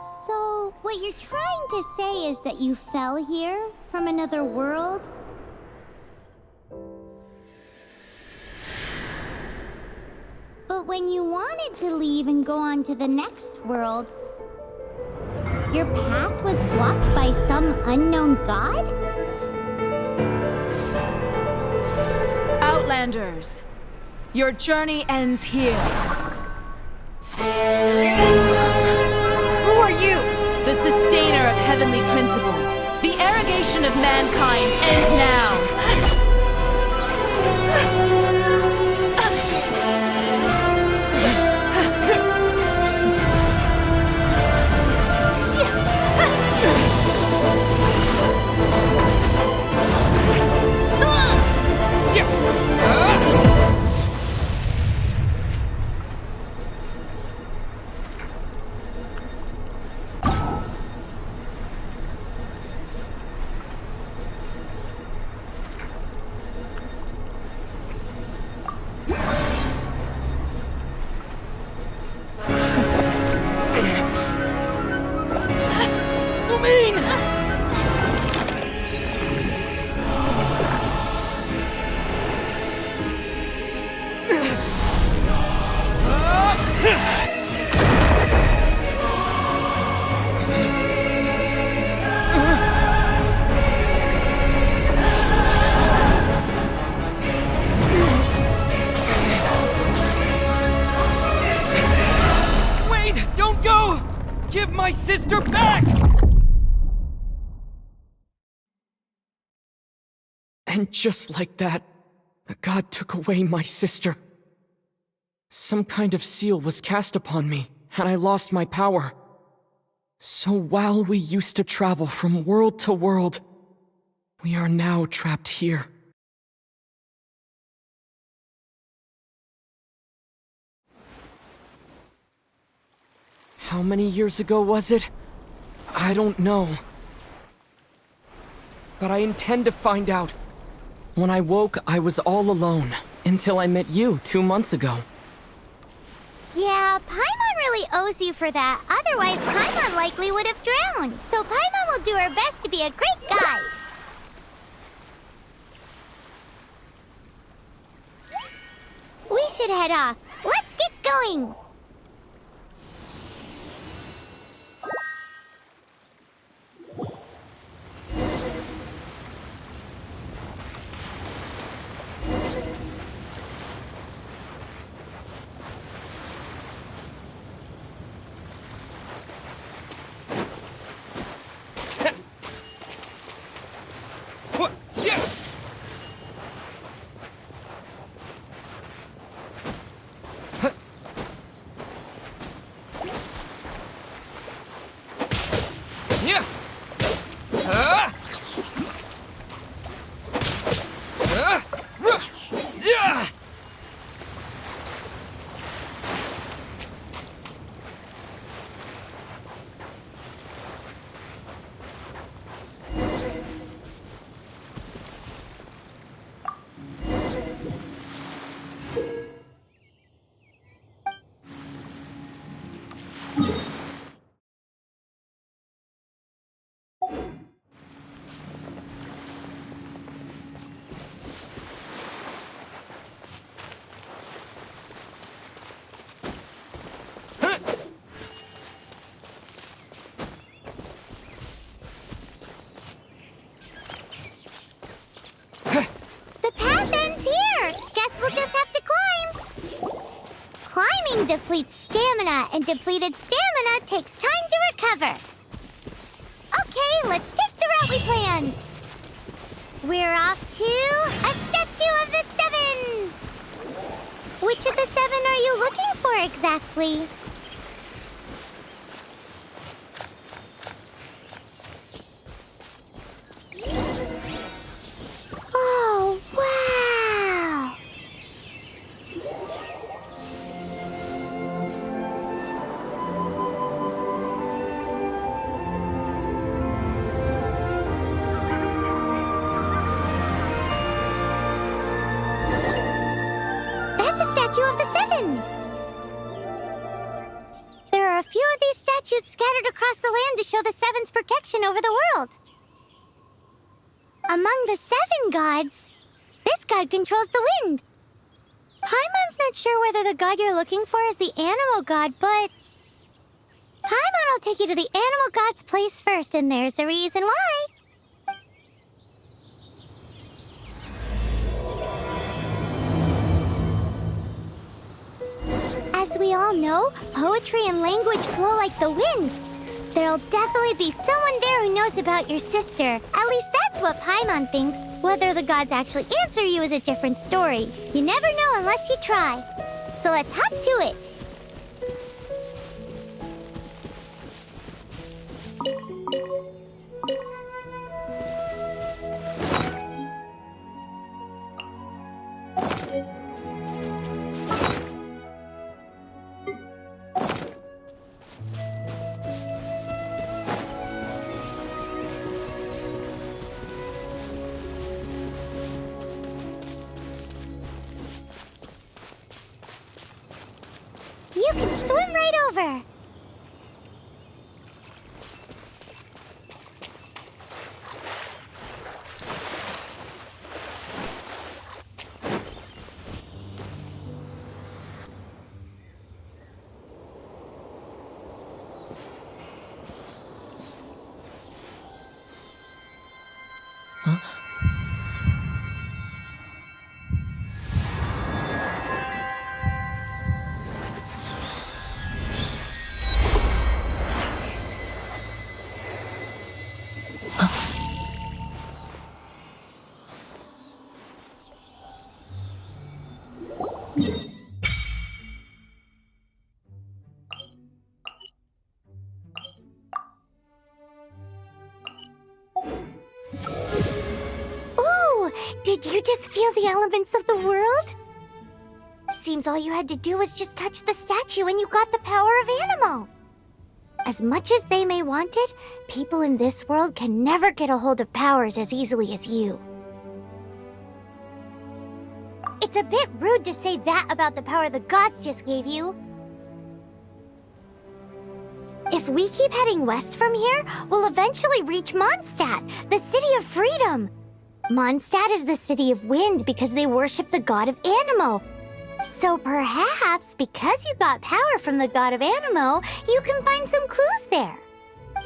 So, what you're trying to say is that you fell here from another world? But when you wanted to leave and go on to the next world, your path was blocked by some unknown god? Outlanders, your journey ends here. Who are you? The sustainer of heavenly principles. The arrogation of mankind ends now. Give my sister back! And just like that, the god took away my sister. Some kind of seal was cast upon me, and I lost my power. So while we used to travel from world to world, we are now trapped here. How many years ago was it? I don't know. But I intend to find out. When I woke, I was all alone, until I met you 2 months ago. Yeah, Paimon really owes you for that. Otherwise, Paimon likely would have drowned. So Paimon will do her best to be a great guide. We should head off. Let's get going! Depletes stamina, and depleted stamina takes time to recover. Okay, let's take the route we planned. We're off to a statue of the seven. Which of the seven are you looking for exactly? Oh, wow! That's a statue of the seven. There are a few of these statues statues scattered across the land to show the Seven's protection over the world. Among the 7 gods, this god controls the wind. Paimon's not sure whether the god you're looking for is the animal god, but Paimon will take you to the animal god's place first, and there's the reason why. As we all know, poetry and language flow like the wind. There'll definitely be someone there who knows about your sister. At least that's what Paimon thinks. Whether the gods actually answer you is a different story. You never know unless you try. So let's hop to it. You can swim right over. Did you just feel the elements of the world? Seems all you had to do was just touch the statue and you got the power of Anemo. As much as they may want it, people in this world can never get a hold of powers as easily as you. It's a bit rude to say that about the power the gods just gave you. If we keep heading west from here, we'll eventually reach Mondstadt, the city of freedom. Mondstadt is the city of wind because they worship the god of Anemo. So perhaps, because you got power from the god of Anemo, you can find some clues there.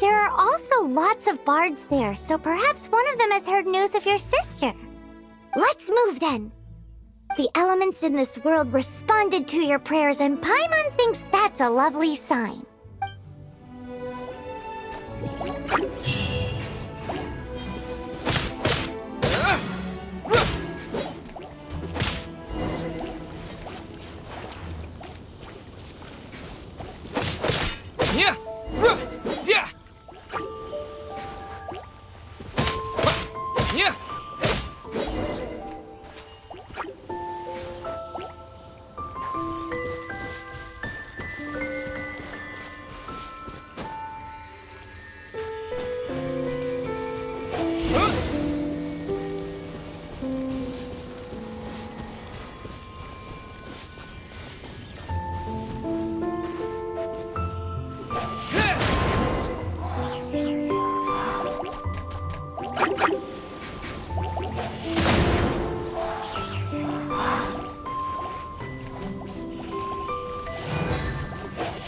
There are also lots of bards there, so perhaps one of them has heard news of your sister. Let's move then. The elements in this world responded to your prayers, and Paimon thinks that's a lovely sign.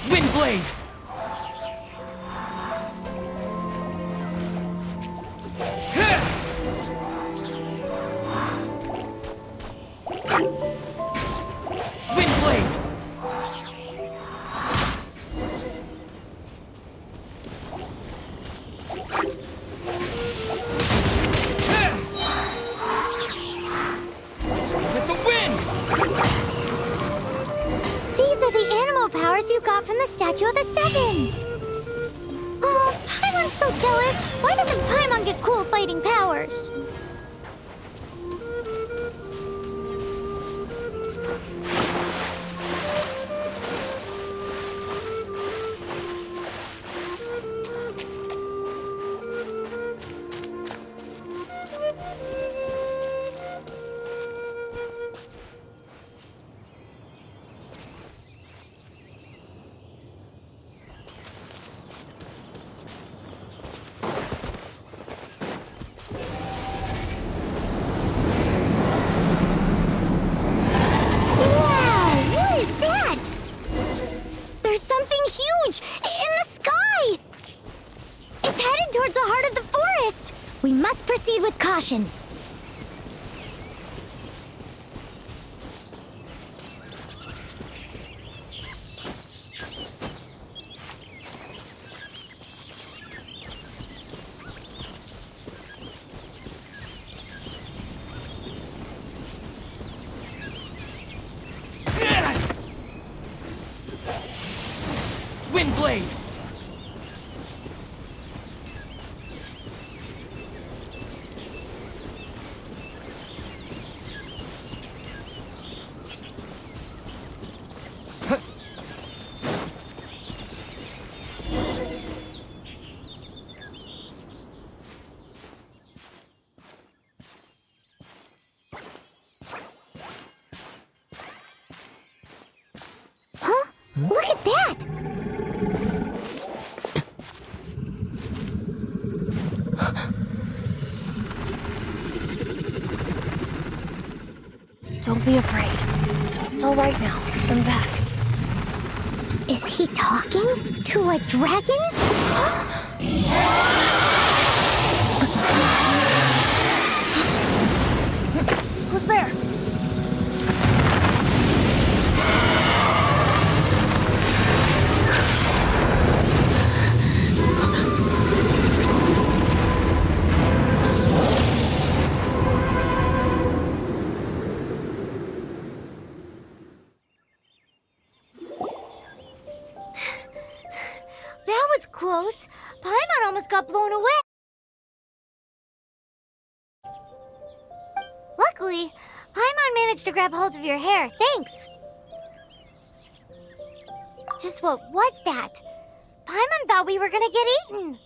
Windblade! Windblade! With the wind! These are the animal powers you got from the Statue of the Seven. Oh, Paimon's so jealous. Why doesn't Paimon get cool fighting powers? We must proceed with caution. Windblade! Huh? Look at that! Don't be afraid. It's all right now. I'm back. Is he talking to a dragon? Who's there? That was close. Paimon almost got blown away. Luckily, Paimon managed to grab hold of your hair. Thanks. Just what was that? Paimon thought we were gonna get eaten.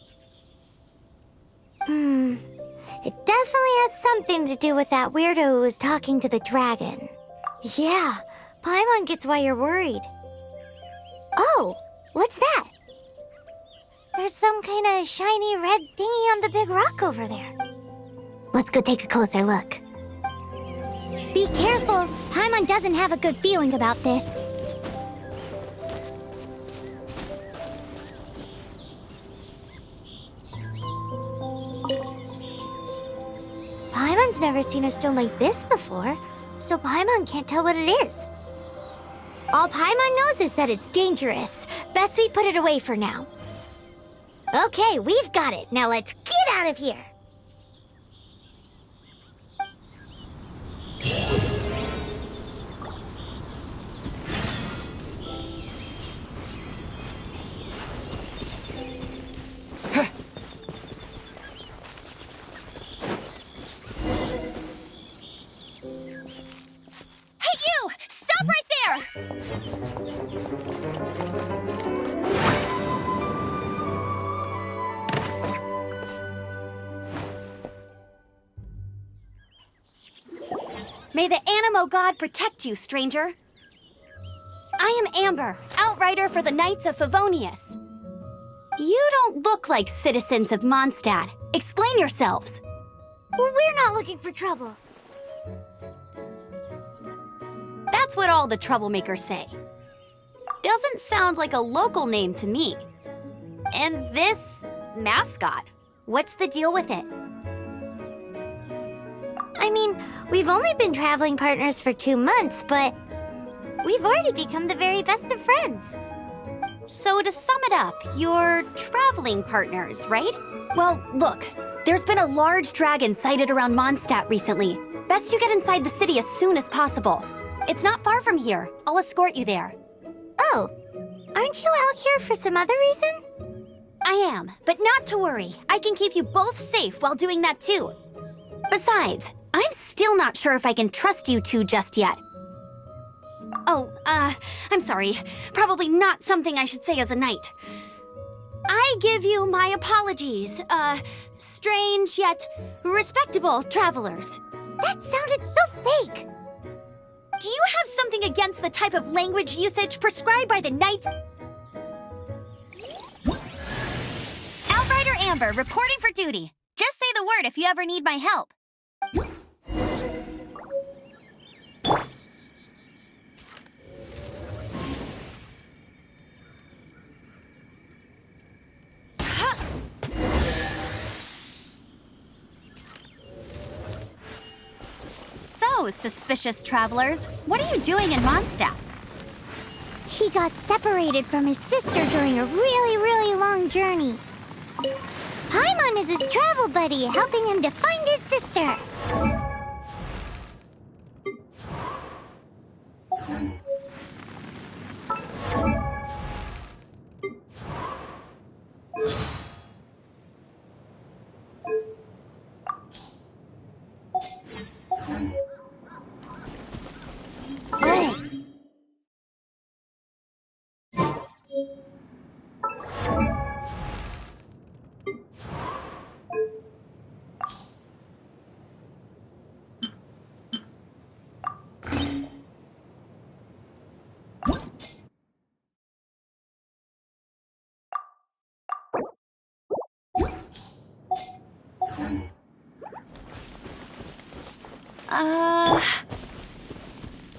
It definitely has something to do with that weirdo who was talking to the dragon. Yeah, Paimon gets why you're worried. Oh, what's that? There's some kind of shiny red thingy on the big rock over there. Let's go take a closer look. Be careful! Paimon doesn't have a good feeling about this. Paimon's never seen a stone like this before, so Paimon can't tell what it is. All Paimon knows is that it's dangerous. Best we put it away for now. Okay, we've got it. Now let's get out of here. Hey, you! Stop right there! May the Animo god protect you, stranger. I am Amber, outrider for the Knights of Favonius. You don't look like citizens of Mondstadt. Explain yourselves. We're not looking for trouble. That's what all the troublemakers say. Doesn't sound like a local name to me. And this mascot, what's the deal with it? I mean, we've only been traveling partners for 2 months, but we've already become the very best of friends. So to sum it up, you're traveling partners, right? Well, look, there's been a large dragon sighted around Mondstadt recently. Best you get inside the city as soon as possible. It's not far from here. I'll escort you there. Oh, aren't you out here for some other reason? I am, but not to worry. I can keep you both safe while doing that too. Besides, I'm still not sure if I can trust you two just yet. Oh, I'm sorry. Probably not something I should say as a knight. I give you my apologies, strange yet respectable travelers. That sounded so fake. Do you have something against the type of language usage prescribed by the Knights? Outrider Amber, reporting for duty. Just say the word if you ever need my help. Hello, suspicious travelers. What are you doing in Mondstadt? He got separated from his sister during a really, really long journey. Paimon is his travel buddy, helping him to find his sister.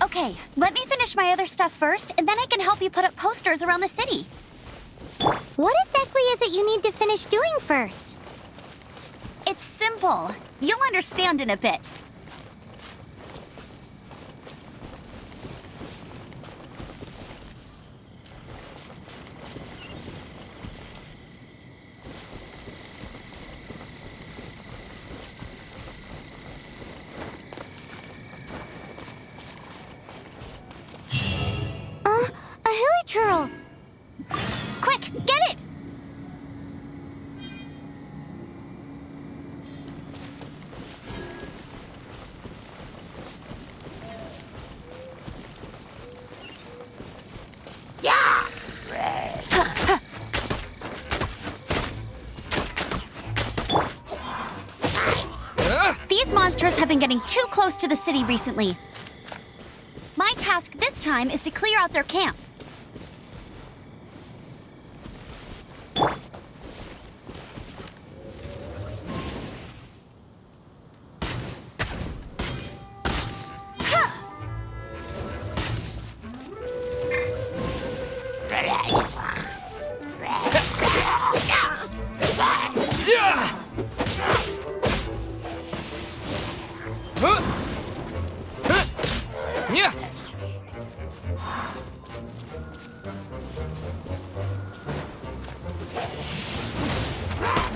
Okay, let me finish my other stuff first, and then I can help you put up posters around the city. What exactly is it you need to finish doing first? It's simple. You'll understand in a bit. A hilichurl! Quick, get it! These monsters have been getting too close to the city recently. My task this time is to clear out their camp.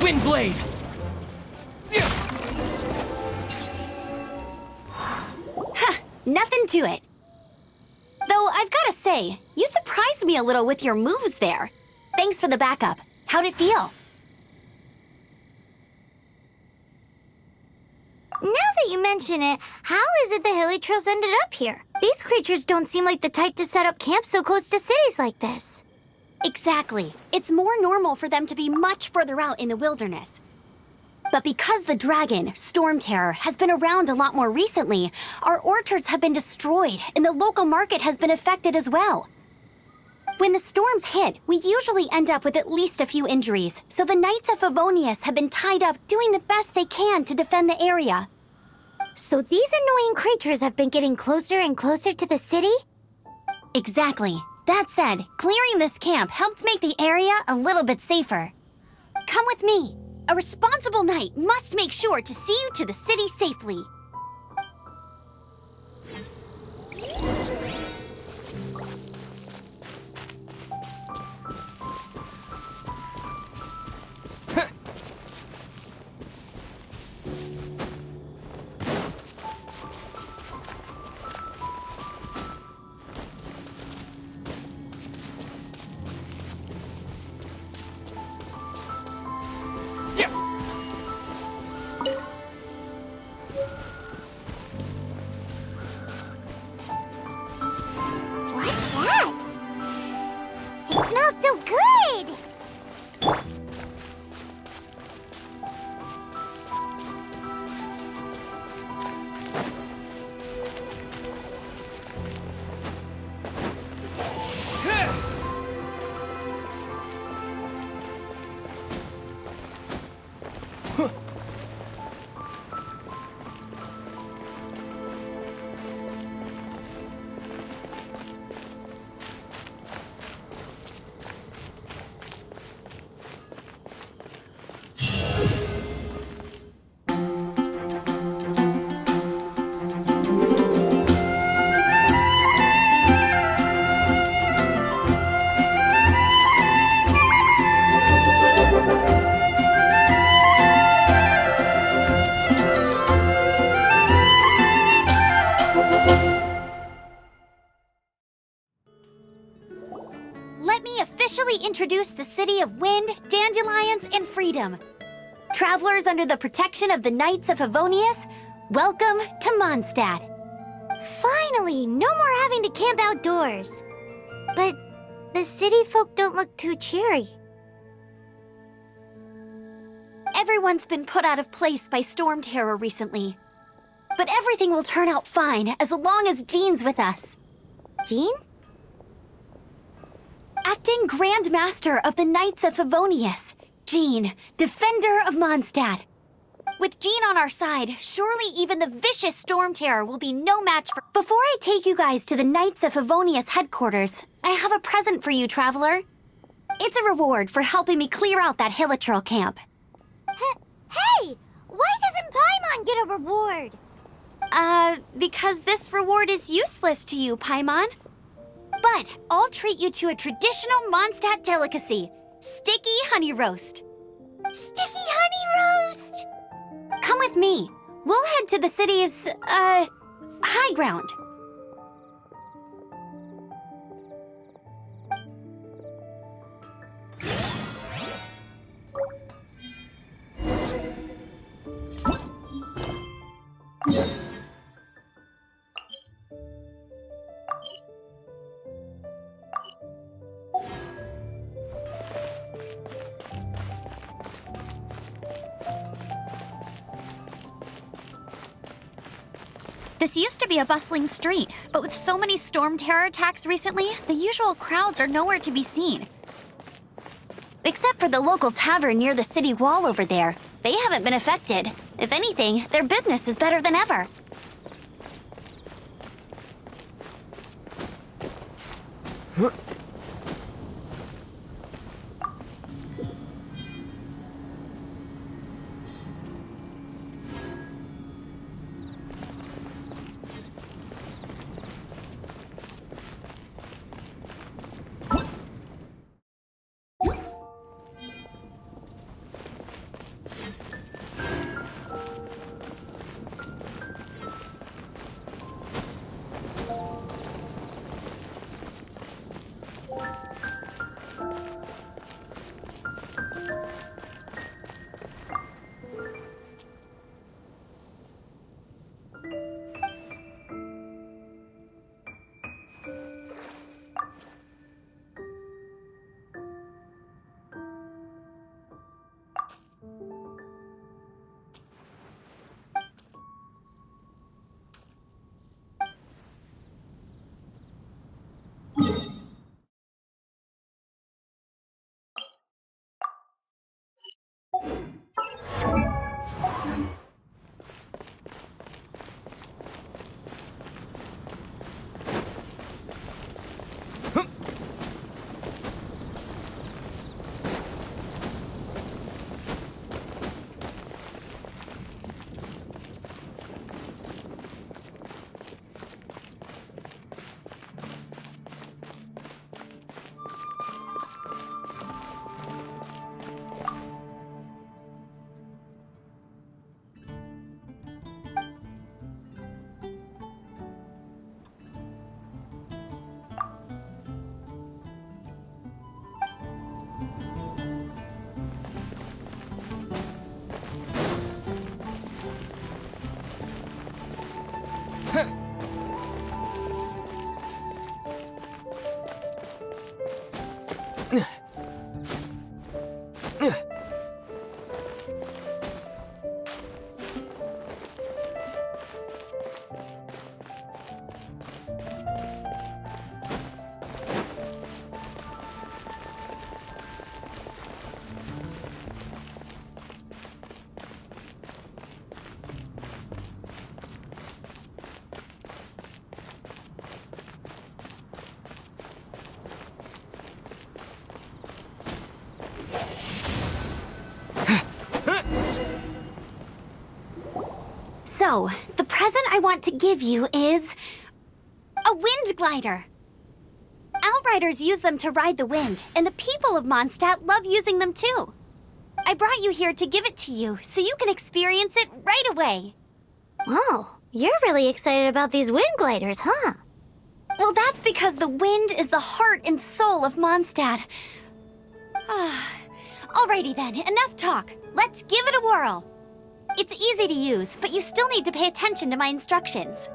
Windblade! Nothing to it. Though I've gotta say, you surprised me a little with your moves there. Thanks for the backup. How'd it feel? Now that you mention it, how is it the hilichurls ended up here? These creatures don't seem like the type to set up camp so close to cities like this. Exactly. It's more normal for them to be much further out in the wilderness. But because the dragon, Storm Terror, has been around a lot more recently, our orchards have been destroyed and the local market has been affected as well. When the storms hit, we usually end up with at least a few injuries, so the Knights of Favonius have been tied up doing the best they can to defend the area. So these annoying creatures have been getting closer and closer to the city? Exactly. That said, clearing this camp helped make the area a little bit safer. Come with me. A responsible knight must make sure to see you to the city safely. What's that? It smells so good! introduce the city of wind, dandelions, and freedom. Travelers under the protection of the Knights of Favonius, welcome to Mondstadt. Finally, no more having to camp outdoors. But the city folk don't look too cheery. Everyone's been put out of place by storm terror recently. But everything will turn out fine as long as Jean's with us. Jean? Acting Grand Master of the Knights of Favonius, Jean, Defender of Mondstadt. With Jean on our side, surely even the vicious storm terror will be no match for— Before I take you guys to the Knights of Favonius headquarters, I have a present for you, Traveler. It's a reward for helping me clear out that Hilitril camp. Hey! Why doesn't Paimon get a reward? Because this reward is useless to you, Paimon. But I'll treat you to a traditional Mondstadt delicacy, sticky honey roast. Sticky honey roast! Come with me. We'll head to the city's, high ground. This used to be a bustling street, but with so many storm terror attacks recently, the usual crowds are nowhere to be seen. Except for the local tavern near the city wall over there. They haven't been affected. If anything, their business is better than ever. So, the present I want to give you is a wind glider. Outriders use them to ride the wind, and the people of Mondstadt love using them too. I brought you here to give it to you, so you can experience it right away. Oh, you're really excited about these wind gliders, huh? Well, that's because the wind is the heart and soul of Mondstadt. Alrighty then, enough talk. Let's give it a whirl. It's easy to use, but you still need to pay attention to my instructions.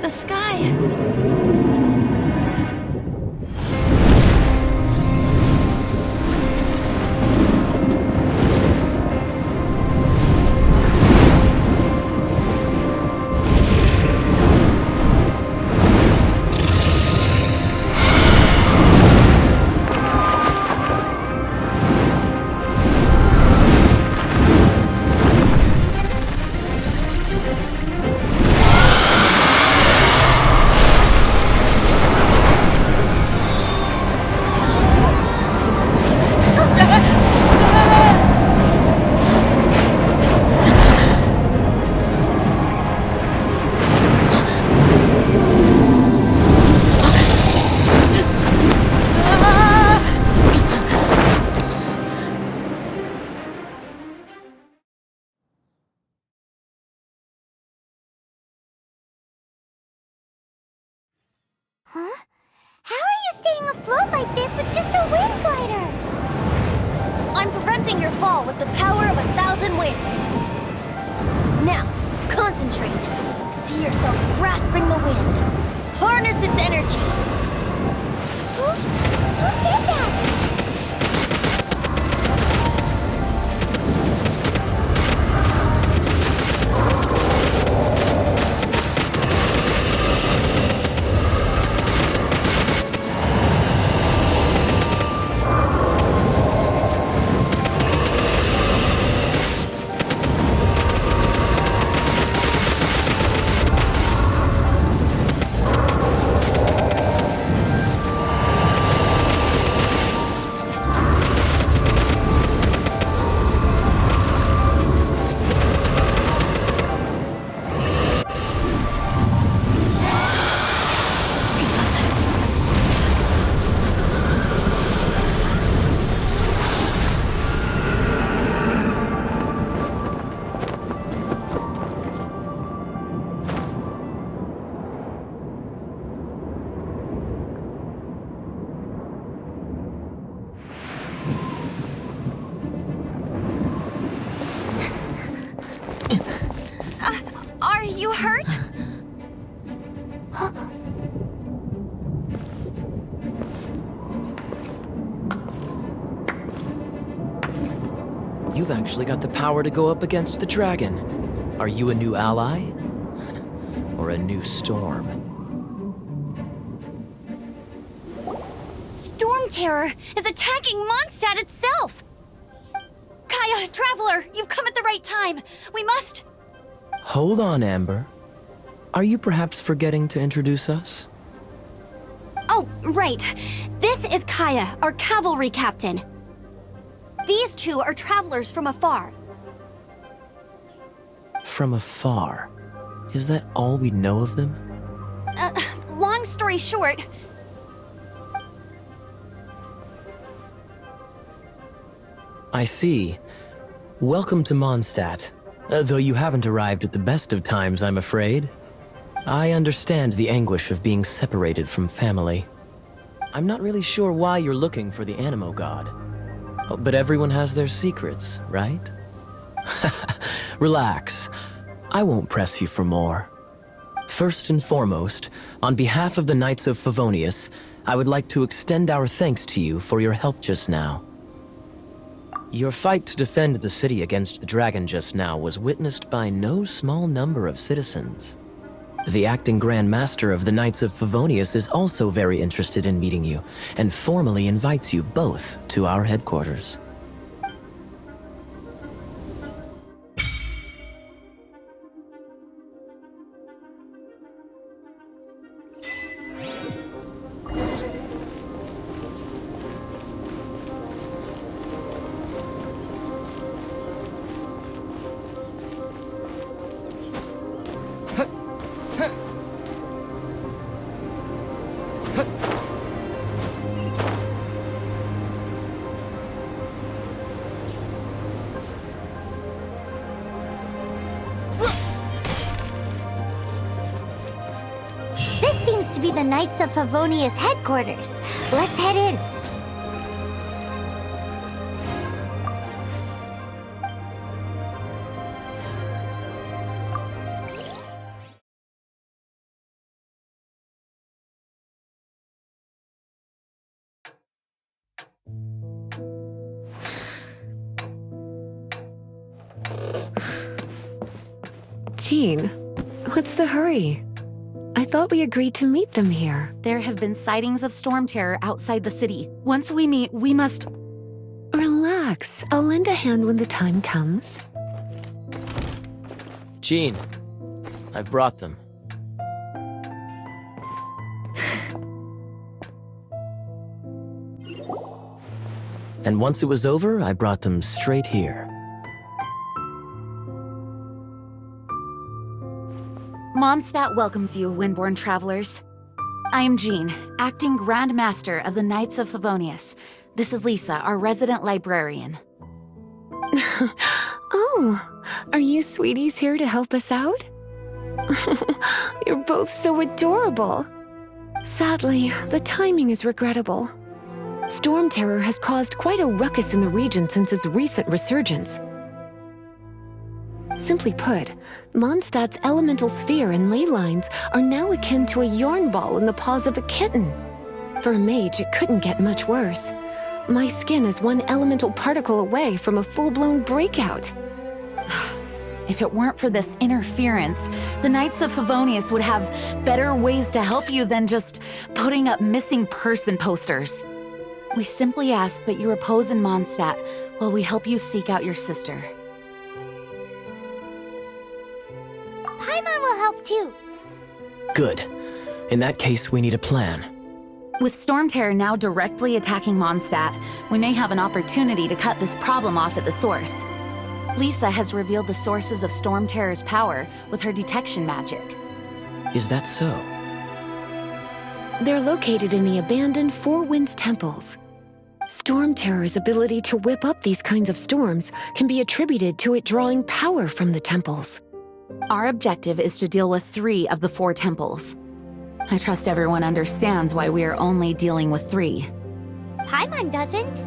The sky. Huh? How are you staying afloat like this with just a wind glider? I'm preventing your fall with the power of 1,000 winds. Now, concentrate. See yourself grasping the wind. Harness its energy. Who said that? Are you hurt? You've actually got the power to go up against the dragon. Are you a new ally? Or a new storm? Storm Terror is attacking Mondstadt itself! Kaya, Traveler, you've come at the right time. We must... Hold on, Amber. Are you perhaps forgetting to introduce us? Oh, right. This is Kaya, our cavalry captain. These two are travelers from afar. From afar? Is that all we know of them? Long story short... I see. Welcome to Mondstadt. Though you haven't arrived at the best of times, I'm afraid. I understand the anguish of being separated from family. I'm not really sure why you're looking for the Anemo god. Oh, but everyone has their secrets, right? Relax. I won't press you for more. First and foremost, on behalf of the Knights of Favonius, I would like to extend our thanks to you for your help just now. Your fight to defend the city against the dragon just now was witnessed by no small number of citizens. The acting Grand Master of the Knights of Favonius is also very interested in meeting you, and formally invites you both to our headquarters. This seems to be the Knights of Favonius headquarters. Let's head in. Jean, what's the hurry? I thought we agreed to meet them here. There have been sightings of storm terror outside the city. Once we meet, we must... Relax. I'll lend a hand when the time comes. Jean, I've brought them. And once it was over, I brought them straight here. Mondstadt welcomes you, Windborn travelers. I am Jean, acting Grand Master of the Knights of Favonius. This is Lisa, our resident librarian. Oh, are you sweeties here to help us out? You're both so adorable. Sadly, the timing is regrettable. Storm terror has caused quite a ruckus in the region since its recent resurgence. Simply put, Mondstadt's elemental sphere and ley lines are now akin to a yarn ball in the paws of a kitten. For a mage, it couldn't get much worse. My skin is one elemental particle away from a full-blown breakout. If it weren't for this interference, the Knights of Favonius would have better ways to help you than just putting up missing person posters. We simply ask that you repose in Mondstadt while we help you seek out your sister. Paimon will help too. Good. In that case, we need a plan. With Storm Terror now directly attacking Mondstadt, we may have an opportunity to cut this problem off at the source. Lisa has revealed the sources of Storm Terror's power with her detection magic. Is that so? They're located in the abandoned Four Winds temples. Storm Terror's ability to whip up these kinds of storms can be attributed to it drawing power from the temples. Our objective is to deal with 3 of the 4 temples. I trust everyone understands why we are only dealing with 3. Paimon doesn't.